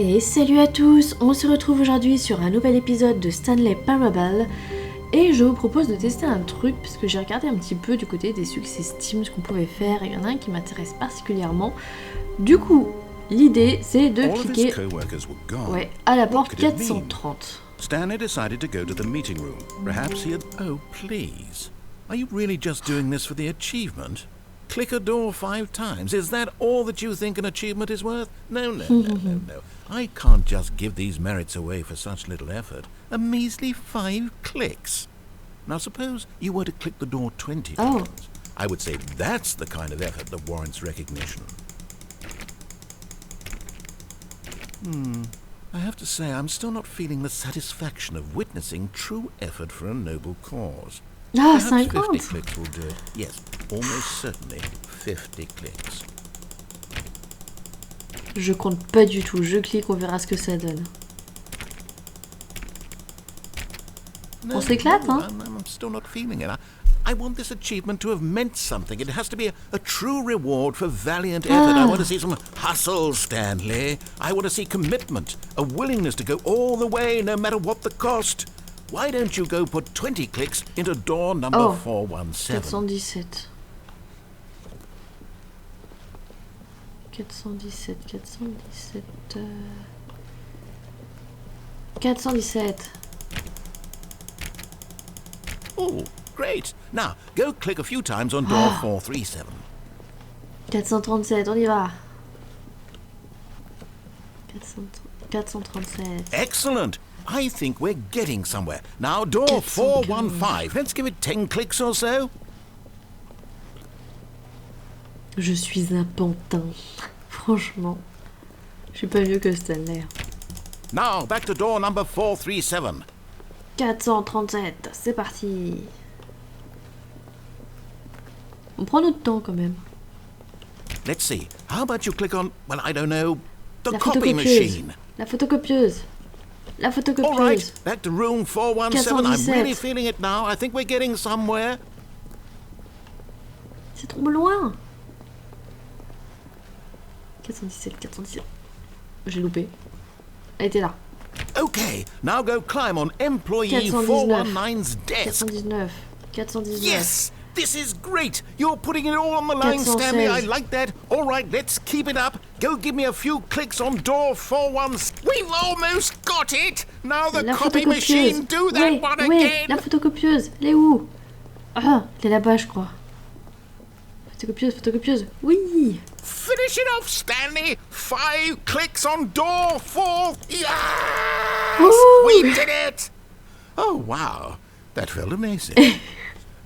Et salut à tous, on se retrouve aujourd'hui sur un nouvel épisode de Stanley Parable et je vous propose de tester un truc parce que j'ai regardé un petit peu du côté des succès Steam ce qu'on pouvait faire et il y en a un qui m'intéresse particulièrement. Du coup, l'idée c'est de cliquer à la porte 430. Stanley decided to go to the meeting room. Perhaps he had... Oh, please. Are you really just doing this for the achievement? Click a door 5 times. Is that all that you think an achievement is worth? No. I can't just give these merits away for such little effort. A measly 5 clicks. Now suppose you were to click the door 20 times. I would say that's the kind of effort that warrants recognition. I have to say I'm still not feeling the satisfaction of witnessing true effort for a noble cause. Ah, Perhaps 50 50 clicks will do it. Yes, almost certainly 50 clicks. Je compte pas du tout, je clique, on verra ce que ça donne. On s'éclate, hein? I'm still not feeling it. I want this achievement to have meant something. It has to be a true reward for valiant effort. I want to see some hustle, Stanley. I want to see commitment, a willingness to go all the way no matter what the cost. Why don't you go put 20 clicks into door number 417? 417. 417. Oh, great. Now, go click a few times on door 437. 437, on y va. 437. Excellent. I think we're getting somewhere. Now, door 415. Let's give it 10 clicks or so. Je suis un pantin. Franchement. Je suis pas mieux que Stanley. Now, back to door number 437. 437, c'est parti. On prend notre temps quand même. Let's see. How about you click on, well, I don't know, the La copy photocopieuse. machine. La photocopieuse. La All photocopieuse. right, back to room 417. I'm 417. really feeling it now. I think we're getting somewhere. C'est trop loin. 417. J'ai loupé. Elle était là. Okay, now go climb on employee 419. 419's desk. 419. Yes, this is great. You're putting it all on the line, 416. Stanley. I like that. All right, let's keep it up. Go give me a few clicks on door 417. We've almost got it. Now the La copy photocopieuse. machine, do that one again. La photocopieuse. Elle est où? Ah, elle est là-bas, je crois. Photocopieuse. Oui. Finish it off, Stanley. 5 clicks on door 4. Yes! Ooh. We did it! Oh, wow. That felt amazing.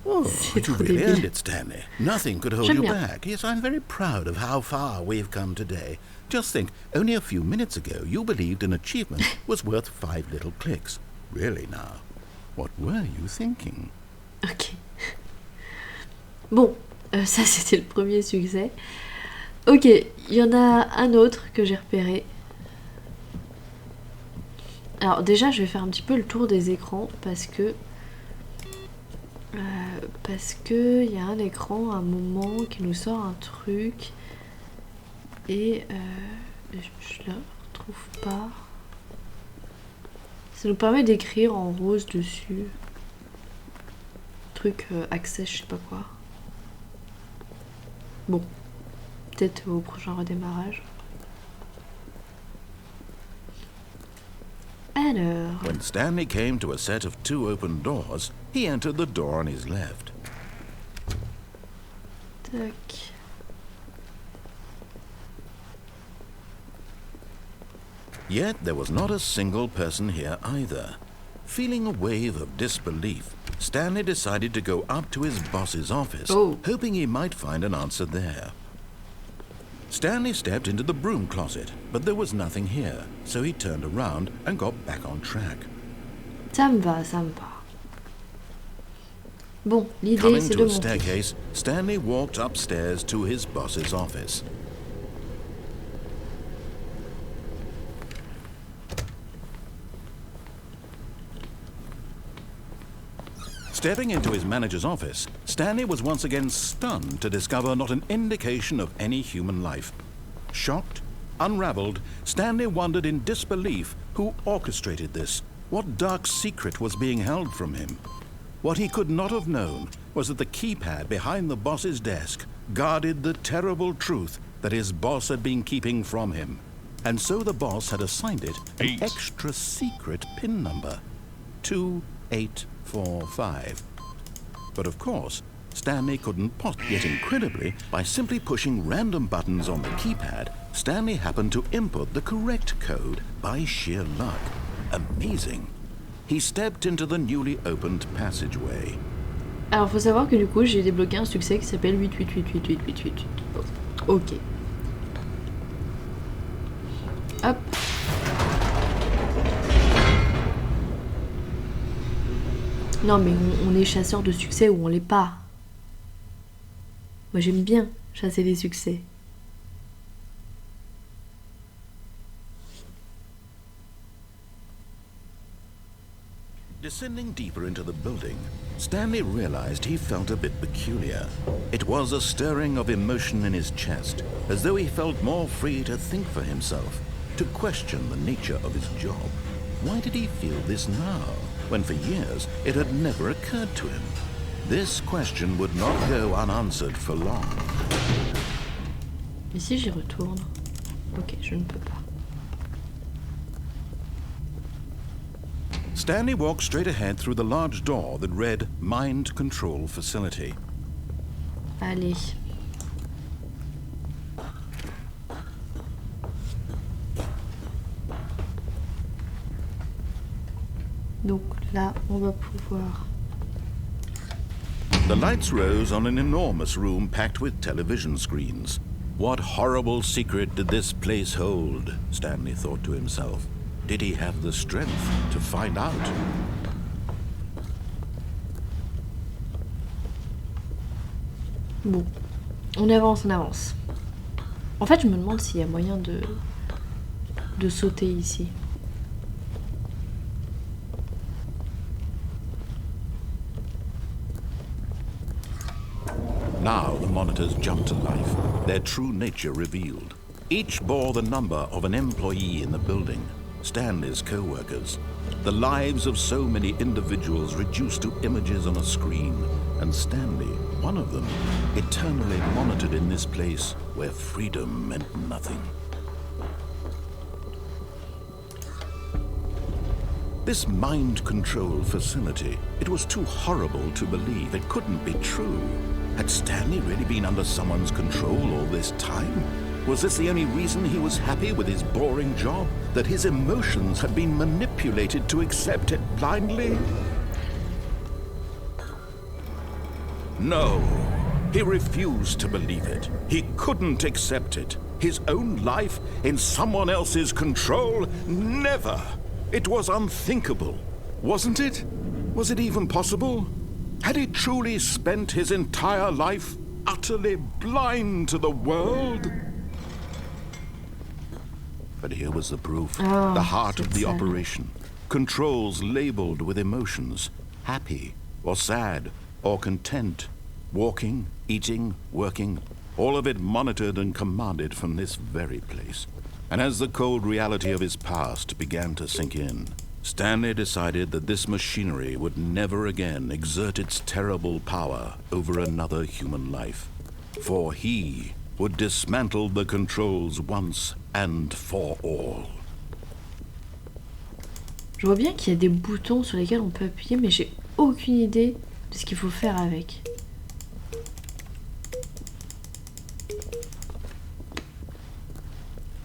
Oh, but you really earned it, Stanley. Nothing could hold you back. Yes, I'm very proud of how far we've come today. Just think, only a few minutes ago, you believed an achievement was worth 5 little clicks. Really now, what were you thinking? Ok. Bon, ça c'était le premier succès. Ok, il y en a un autre que j'ai repéré. Alors déjà, je vais faire un petit peu le tour des écrans parce que il y a un écran à un moment qui nous sort un truc et je le retrouve pas. Ça nous permet d'écrire en rose dessus. Truc access, je sais pas quoi. Bon. Peut-être au prochain redémarrage. Alors... When Stanley came to a set of 2 open doors, he entered the door on his left. Tac. Yet there was not a single person here either. Feeling a wave of disbelief, Stanley decided to go up to his boss's office, hoping he might find an answer there. Stanley stepped into the broom closet, but there was nothing here, so he turned around and got back on track. Ça me va. Bon, l'idée Coming c'est to de a monter. staircase, Stanley walked upstairs to his boss's office. Stepping into his manager's office, Stanley was once again stunned to discover not an indication of any human life. Shocked, Unraveled, Stanley wondered in disbelief who orchestrated this. What dark secret was being held from him? What he could not have known was that the keypad behind the boss's desk guarded the terrible truth that his boss had been keeping from him. And so the boss had assigned it an extra secret PIN number, 2845. But of course, Stanley couldn't yet incredibly, by simply pushing random buttons on the keypad, Stanley happened to input the correct code by sheer luck. Amazing. He stepped into the newly opened passageway. Alors faut savoir que du coup j'ai débloqué un succès qui s'appelle 88888888. Ok. Hop. Non mais on est chasseur de succès ou on l'est pas. Moi j'aime bien chasser des succès. Descending deeper into the building, Stanley realized he felt a bit peculiar. It was a stirring of emotion in his chest, as though he felt more free to think for himself, to question the nature of his job. Why did he feel this now, when for years it had never occurred to him? This question would not go unanswered for long. Mais si j'y retourne? Ok, je ne peux pas. Stanley walked straight ahead through the large door that read Mind Control Facility. Allez. Donc là, on va pouvoir... The lights rose on an enormous room packed with television screens. What horrible secret did this place hold? Stanley thought to himself. Did he have the strength to find out? Bon, on avance, on avance. En fait, je me demande s'il y a moyen de sauter ici. Now the monitors jumped to life, their true nature revealed. Each bore the number of an employee in the building, Stanley's co-workers. The lives of so many individuals reduced to images on a screen, and Stanley, one of them, eternally monitored in this place where freedom meant nothing. This mind control facility, it was too horrible to believe. It couldn't be true. Had Stanley really been under someone's control all this time? Was this the only reason he was happy with his boring job? That his emotions had been manipulated to accept it blindly? No, he refused to believe it. He couldn't accept it. His own life in someone else's control? Never! It was unthinkable, wasn't it? Was it even possible? Had he truly spent his entire life utterly blind to the world? But here was the proof, the heart of the operation. Controls labeled with emotions, happy or sad or content, walking, eating, working, all of it monitored and commanded from this very place. And as the cold reality of his past began to sink in, Stanley decided that this machinery would never again exert its terrible power over another human life. For he would dismantle the controls once and for all. Je vois bien qu'il y a des boutons sur lesquels on peut appuyer, mais j'ai aucune idée de ce qu'il faut faire avec.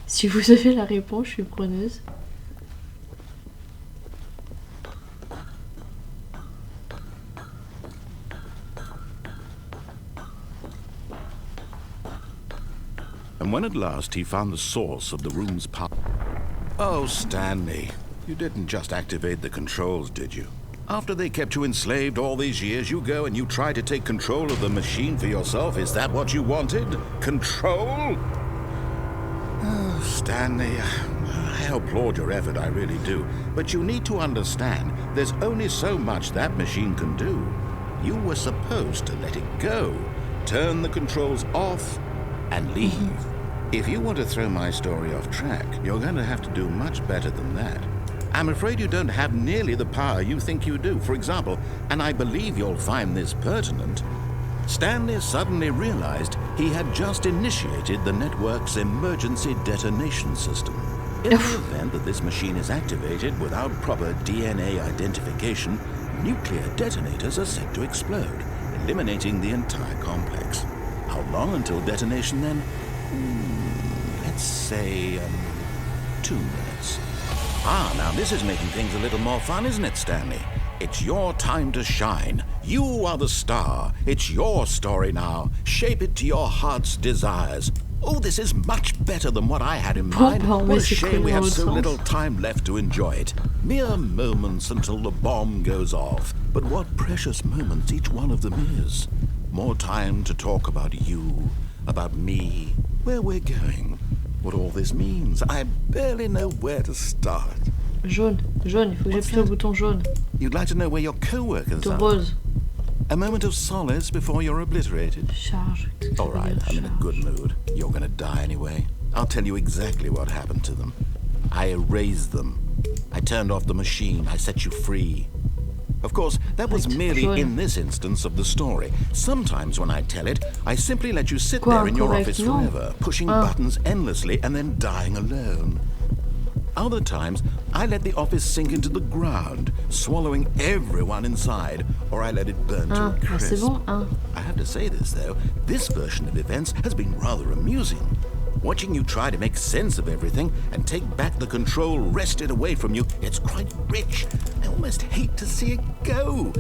Si vous avez la réponse, je suis preneuse. And when at last he found the source of the room's power... Oh, Stanley, you didn't just activate the controls, did you? After they kept you enslaved all these years, you go and you try to take control of the machine for yourself. Is that what you wanted? Control? Oh, Stanley, I applaud your effort, I really do. But you need to understand, there's only so much that machine can do. You were supposed to let it go, turn the controls off, and leave. If you want to throw my story off track, you're going to have to do much better than that. I'm afraid you don't have nearly the power you think you do. For example, and I believe you'll find this pertinent, Stanley suddenly realized he had just initiated the network's emergency detonation system. In the event that this machine is activated without proper DNA identification, nuclear detonators are set to explode, eliminating the entire complex. How long until detonation then? Let's say 2 minutes. Now this is making things a little more fun, isn't it, Stanley? It's your time to shine. You are the star. It's your story now. Shape it to your heart's desires. Oh, this is much better than what I had in mind. What a shame we have so little time left to enjoy it. Mere moments until the bomb goes off. But what precious moments each one of them is. More time to talk about you, about me, where we're going, what all this means. I barely know where to start. Jaune, il faut que j'appuie sur le bouton jaune. You'd like to know where your co-workers are? Rose. A moment of solace before you're obliterated. Charge. All right, I'm in a good mood. You're gonna die anyway. I'll tell you exactly what happened to them. I erased them. I turned off the machine. I set you free. Of course, that was merely in this instance of the story. Sometimes when I tell it, I simply let you sit there in your office forever, pushing buttons endlessly and then dying alone. Other times, I let the office sink into the ground, swallowing everyone inside, or I let it burn to a crisp. I have to say this, though, this version of events has been rather amusing. Watching you try to make sense of everything and take back the control wrested away from you, it's quite rich. I almost hate to see it go.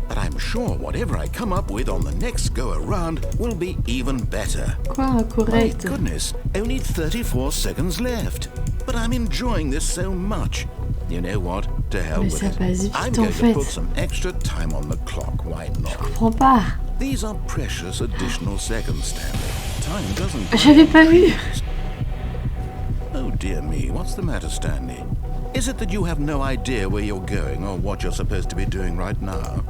But I'm sure whatever I come up with on the next go-around will be even better. Quoi, correct. My goodness, only 34 seconds left. But I'm enjoying this so much. You know what? To hell with it. I'm going to put some extra time on the clock. Why not? Je comprends pas. These are precious additional seconds, Stanley. Time doesn't... J'avais pas vu. Oh dear me, what's the matter, Stanley? Is it that you have no idea where you're going or what you're supposed to be doing right now?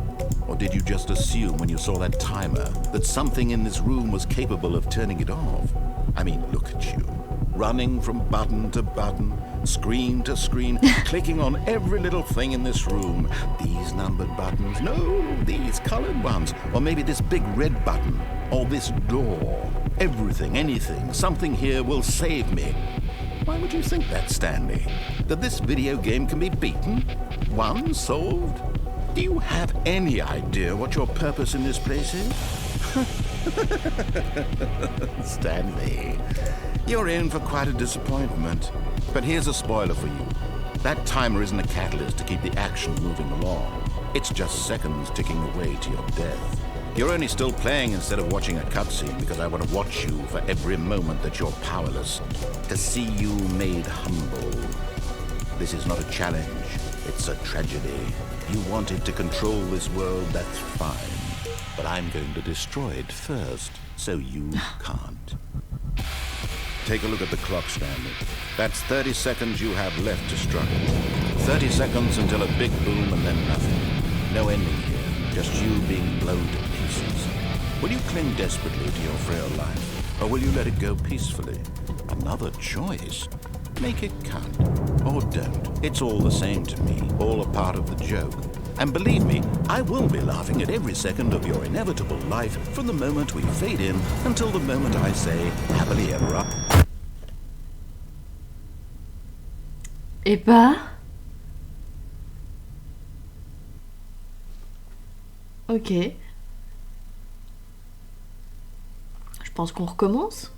Or did you just assume when you saw that timer that something in this room was capable of turning it off? I mean, look at you. Running from button to button, screen to screen, clicking on every little thing in this room. These numbered buttons, no, these colored ones. Or maybe this big red button, or this door. Everything, anything, something here will save me. Why would you think that, Stanley? That this video game can be beaten? Won? Solved? Do you have any idea what your purpose in this place is? Stanley, you're in for quite a disappointment. But here's a spoiler for you. That timer isn't a catalyst to keep the action moving along. It's just seconds ticking away to your death. You're only still playing instead of watching a cutscene because I want to watch you for every moment that you're powerless, to see you made humble. This is not a challenge, it's a tragedy. You wanted to control this world, that's fine. But I'm going to destroy it first, so you can't. Take a look at the clock, Stanley. That's 30 seconds you have left to struggle. 30 seconds until a big boom and then nothing. No ending here, just you being blown to pieces. Will you cling desperately to your frail life, or will you let it go peacefully? Another choice. Make it count, or don't. It's all the same to me, all a part of the joke. And believe me, I will be laughing at every second of your inevitable life from the moment we fade in until the moment I say, happily ever after. Eh bah... Ok. Je pense qu'on recommence.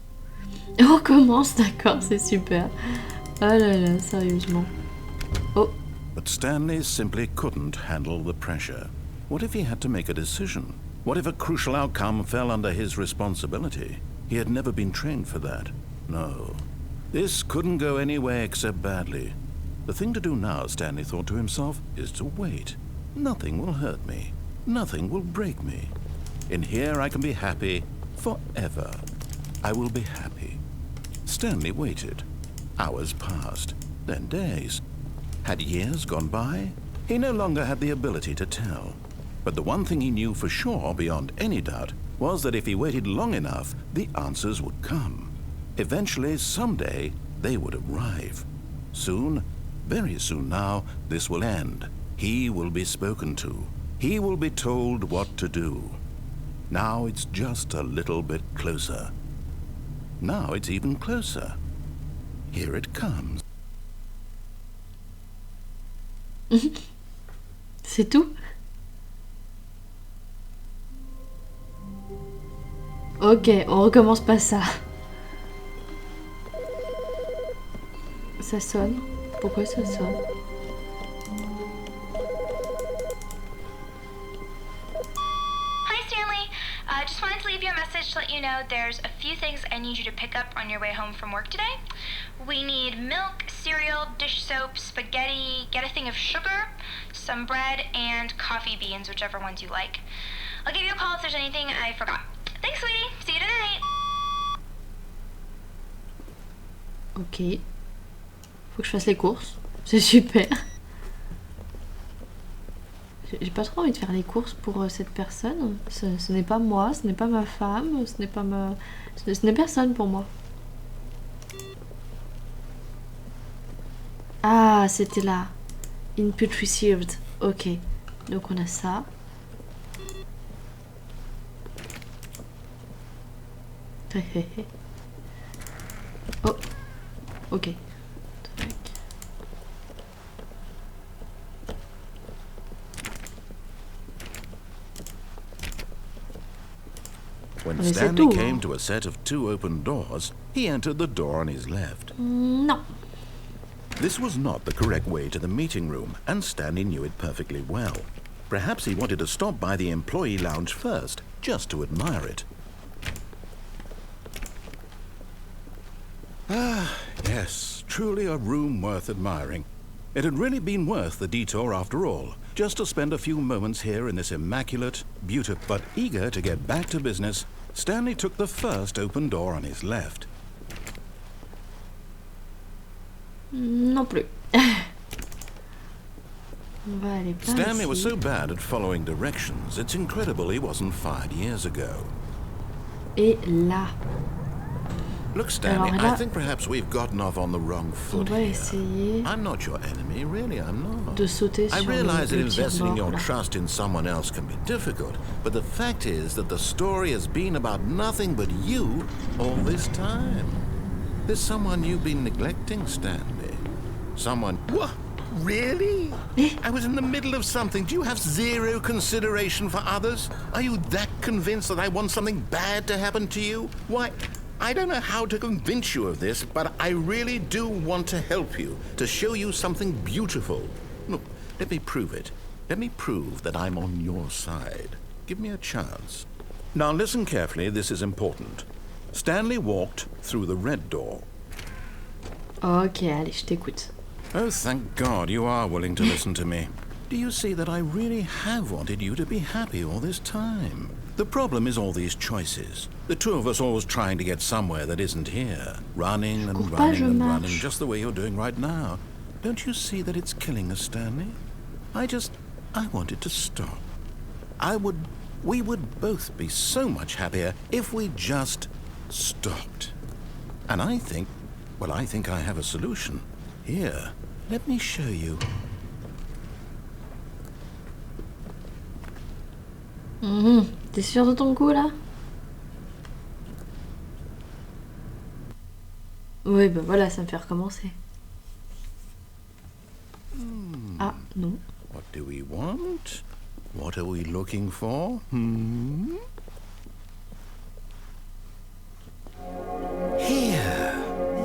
On recommence, d'accord, c'est super. Oh là là, sérieusement. Oh. But Stanley simply couldn't handle the pressure. What if he had to make a decision? What if a crucial outcome fell under his responsibility? He had never been trained for that. No. This couldn't go any way except badly. The thing to do now, Stanley thought to himself, is to wait. Nothing will hurt me. Nothing will break me. In here I can be happy forever. I will be happy. Stanley waited. Hours passed, then days. Had years gone by? He no longer had the ability to tell. But the one thing he knew for sure, beyond any doubt, was that if he waited long enough, the answers would come. Eventually, someday, they would arrive. Soon, very soon now, this will end. He will be spoken to. He will be told what to do. Now it's just a little bit closer. Now it's even closer. Here it comes. C'est tout? Ok, on recommence pas ça. Ça sonne. Pourquoi ça sonne? Hi, Stanley. Just wanted to leave you a message to let you know there's a few things I need you to pick up on your way home from work today. We need milk, cereal, dish soap, spaghetti, get a thing of sugar, some bread, and coffee beans, whichever ones you like. I'll give you a call if there's anything I forgot. Thanks, sweetie. See you tonight. Ok. Faut que je fasse les courses. C'est super. J'ai pas trop envie de faire les courses pour cette personne. Ce n'est pas moi, ce n'est pas ma femme, ce n'est pas ma... Ce n'est personne pour moi. Ah, c'était là. Input received. Ok. Donc on a ça. Oh. Ok. Tac. When Stanley came to a set of 2 open doors, he entered the door on his left. Non. This was not the correct way to the meeting room, and Stanley knew it perfectly well. Perhaps he wanted to stop by the employee lounge first, just to admire it. Ah, yes, truly a room worth admiring. It had really been worth the detour after all, just to spend a few moments here in this immaculate, beautiful... But eager to get back to business, Stanley took the first open door on his left. Non plus. On va aller par Stanley ici. was so bad at following directions, it's incredible he wasn't fired years ago. Et là. Look, Stanley, Alors là, I think perhaps we've gotten off on the wrong on foot va here. essayer I'm not your enemy, really, I'm not. de sauter I sur realize that le investing in your tire-mort, là. trust in someone else can be difficult, but the fact is that the story has been about nothing but you all this time. There's someone you've been neglecting, Stanley. Someone... What? Really? I was in the middle of something. Do you have zero consideration for others? Are you that convinced that I want something bad to happen to you? Why, I don't know how to convince you of this, but I really do want to help you, to show you something beautiful. Look, let me prove it. Let me prove that I'm on your side. Give me a chance. Now listen carefully, this is important. Stanley walked through the red door. Ok, allez, je t'écoute. Oh, thank God you are willing to listen to me. Do you see that I really have wanted you to be happy all this time? The problem is all these choices. The two of us always trying to get somewhere that isn't here. Running and running and running, just the way you're doing right now. Don't you see that it's killing us, Stanley? I wanted to stop. We would both be so much happier if we just stopped. And I think I have a solution. Here, let me show you. T'es sûr de ton coup là? Oui, bah voilà, ça me fait recommencer. Ah, non. What do we want? What are we looking for? Here.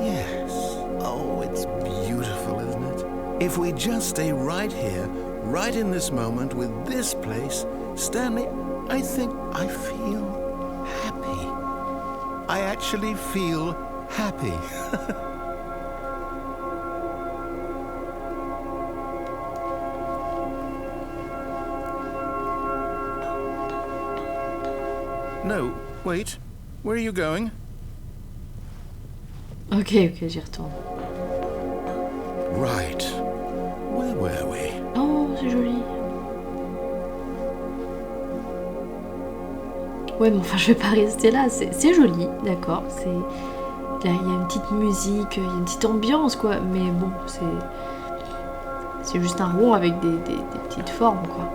Yes. Oh, it's beautiful, isn't it? If we just stay right here, right in this moment with this place, Stanley, I think I feel happy. I actually feel happy. No, wait. Where are you going? Ok, j'y retourne. Right. Where were we? Oh, c'est joli. Ouais, mais enfin, je vais pas rester là. C'est joli, d'accord. C'est Là, il y a une petite musique, il y a une petite ambiance, quoi. Mais bon, c'est juste un rond avec des petites formes, quoi.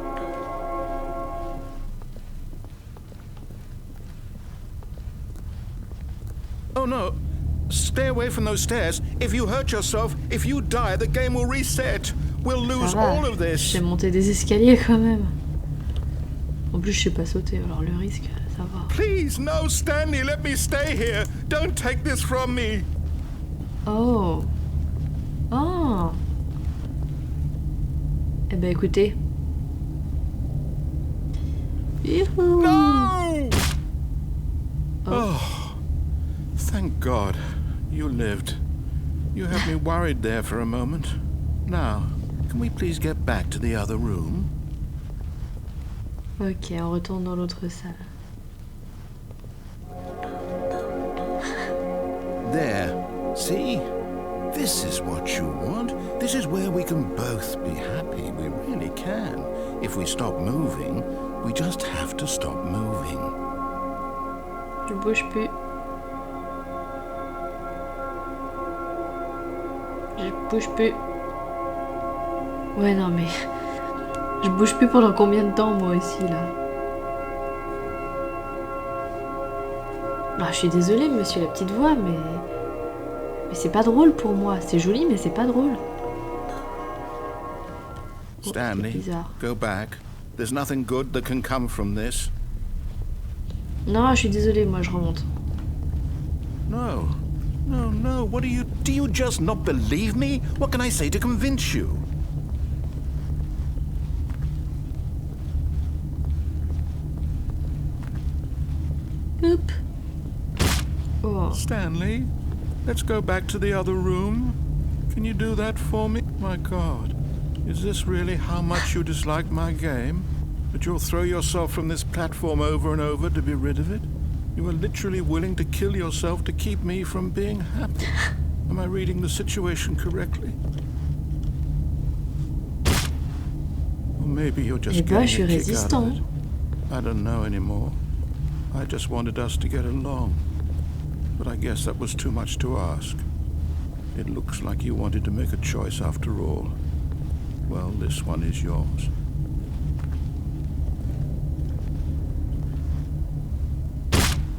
Oh no! Stay away from those stairs. If you hurt yourself, if you die, the game will reset. We'll lose all of this. J'ai monté des escaliers quand même. En plus, je sais pas sauter, alors le risque, ça va. Please, no, Stanley, let me stay here. Don't take this from me. Oh. Oh. Eh ben écoutez. Youhou. No! Oh, thank God. You lived. You had me worried there for a moment. Now, can we please get back to the other room? Ok, on retourne dans l'autre salle. There. See? This is what you want. This is where we can both be happy. We really can. If we stop moving, we just have to stop moving. Je bouge plus. Je bouge plus. Ouais, non, mais... Je bouge plus pendant combien de temps, moi aussi, là? Ah, je suis désolée, monsieur la petite voix, mais... Mais c'est pas drôle pour moi. C'est joli, mais c'est pas drôle. Stanley, go back. There's nothing good that can come from this. Non, je suis désolée, moi, je remonte. No. No, no. What do you just not believe me? What can I say to convince you? Oop. Oh. Stanley, let's go back to the other room. Can you do that for me? My God, is this really how much you dislike my game? That you'll throw yourself from this platform over and over to be rid of it? You are literally willing to kill yourself to keep me from being happy. Am I reading the situation correctly? Or maybe you're just getting a kick out of it. I don't know anymore. I just wanted us to get along. But I guess that was too much to ask. It looks like you wanted to make a choice after all. Well, this one is yours.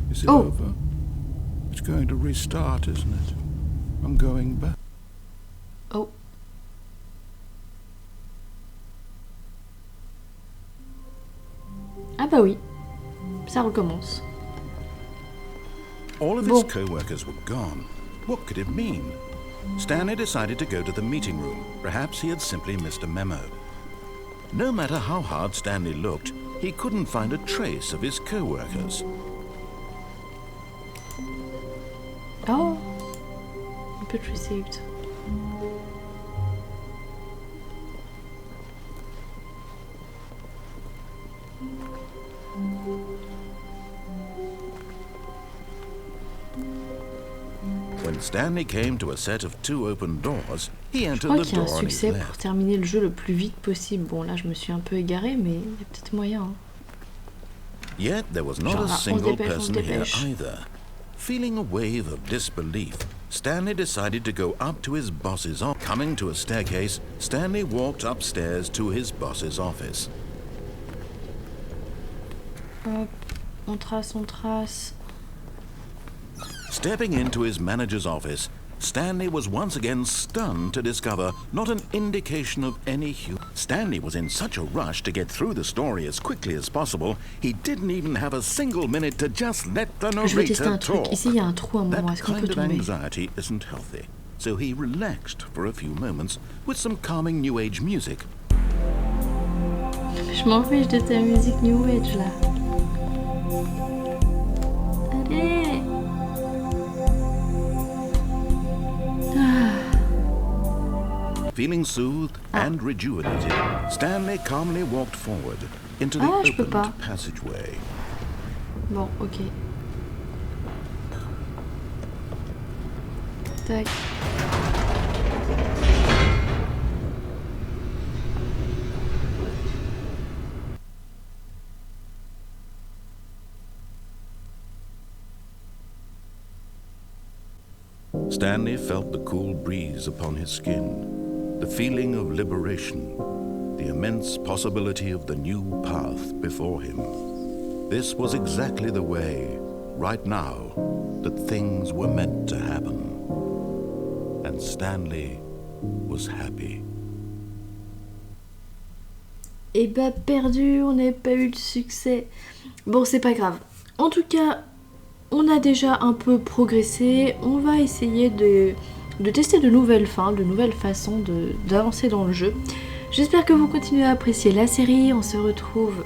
Is it over? It's going to restart, isn't it? I'm going back. Oh. Ah bah oui. Ça recommence. All of his co-workers were gone. What could it mean? Stanley decided to go to the meeting room. Perhaps he had simply missed a memo. No matter how hard Stanley looked, he couldn't find a trace of his co-workers. Oh. Input received. When Stanley came to a set of 2 open doors, he Je entered crois the qu'il y a un door on his succès pour left. terminer le jeu le plus vite possible. Bon, là, je me suis un peu égarée, mais il y a peut-être moyen. Hein. Yet there was not Genre, a on se single dépêche, person here either. Feeling a wave of disbelief, Stanley decided to go up to his boss's office. Coming to a staircase, Stanley walked upstairs to his boss's office. Hop, on trace, on trace. Stepping into his manager's office, Stanley was once again stunned to discover not an indication of any human. Stanley was in such a rush to get through the story as quickly as possible, he didn't even have a single minute to just let the Je vais tester narrator un truc. talk. Ici, il y a un trou à un moment. That Est-ce qu'on peut kind of tomber? anxiety isn't healthy, so he relaxed for a few moments with some calming New Age music. Je m'en fiche de ta musique New Age, là. Allez. Feeling soothed and rejuvenated, Stanley calmly walked forward into the je peux pas. opened passageway. Bon, ok. Tac. Stanley felt the cool breeze upon his skin, the feeling of liberation, the immense possibility of the new path before him. This was exactly the way, right now, that things were meant to happen. And Stanley was happy. Et bah perdu, on n'a pas eu de succès. Bon, c'est pas grave. En tout cas, on a déjà un peu progressé. On va essayer de tester de nouvelles fins, de nouvelles façons d'avancer dans le jeu. J'espère que vous continuez à apprécier la série. On se retrouve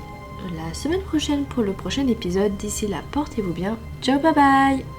la semaine prochaine pour le prochain épisode. D'ici là, portez-vous bien. Ciao, bye bye!